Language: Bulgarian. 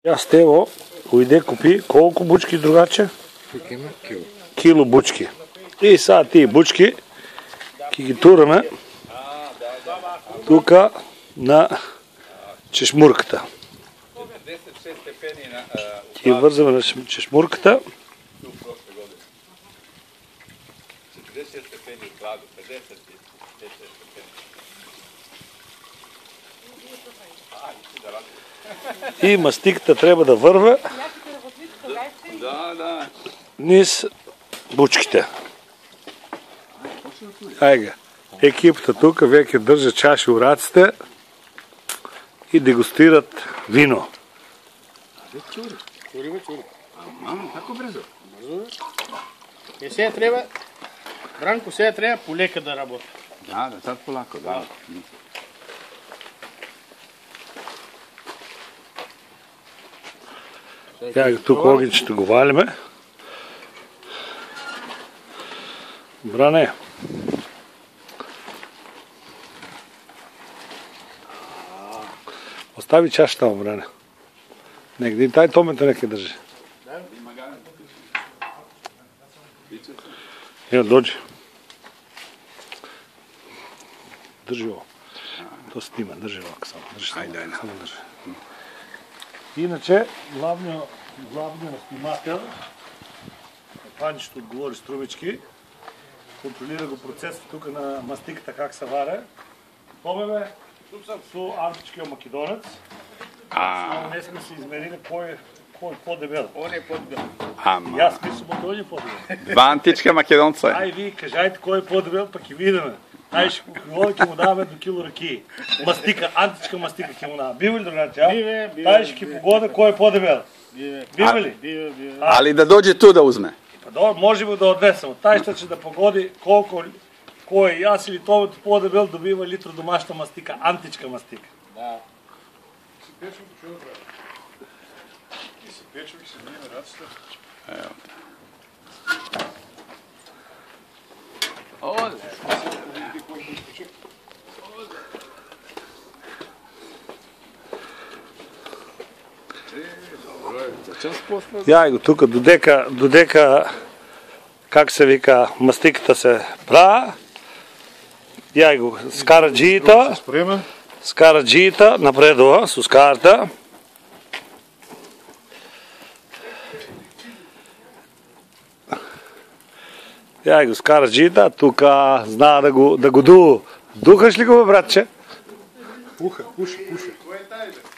Я Стево уйде купи колко бучки, другаче? Кило бучки. И сега тия бучки ги тураме тука на чешмурката. Ги вързваме на чешмурката. И мастиката трябва да върва низ бучките. Айга, екипата тук веќе държа чаши у раците и дегустират вино. Чури. Како брзо? Сега треба, Бранко, сега треба полека да работи. Да, сад полако, да. Ја тук огничето го валиме. Бране. Остави чаша тамо, Бране. Негде и тај томето неке држи. Ево, доđи. Држи ово. То снима, држи овако само. Само држи. Иначе, главниот снимател, Панчето одговори Струмички, контролира го процесот тука на мастиката как се варе. Помеме со античкиот македонец. Не сме се измерили кој е по-дебел. Он е по-дебел. Јас мислам од тој е по-дебел. Два античка македонца. Ај ви кажајте кој е по-дебел, па ќе видиме. Ај ќе му даваме до кило раки. Мастика, античка мастика ќе му даваме. Бива ли, другаче? Тај ќе погода кој е по-дебел. Бива ли? Али да доđe tu да узме. Па добро, можеме да однесемо. Тај што ќе да погоди колко кој е јас или тоа по-дебел добива литро домашна мастика, античка мастика. Да. Ја го тука додека как се вика мастиката се прави. Ја го скара джита напредува со скарта. Ја го скара джита, тука знае да го духаш ли го, братче? Пуша. Кој е тај бе?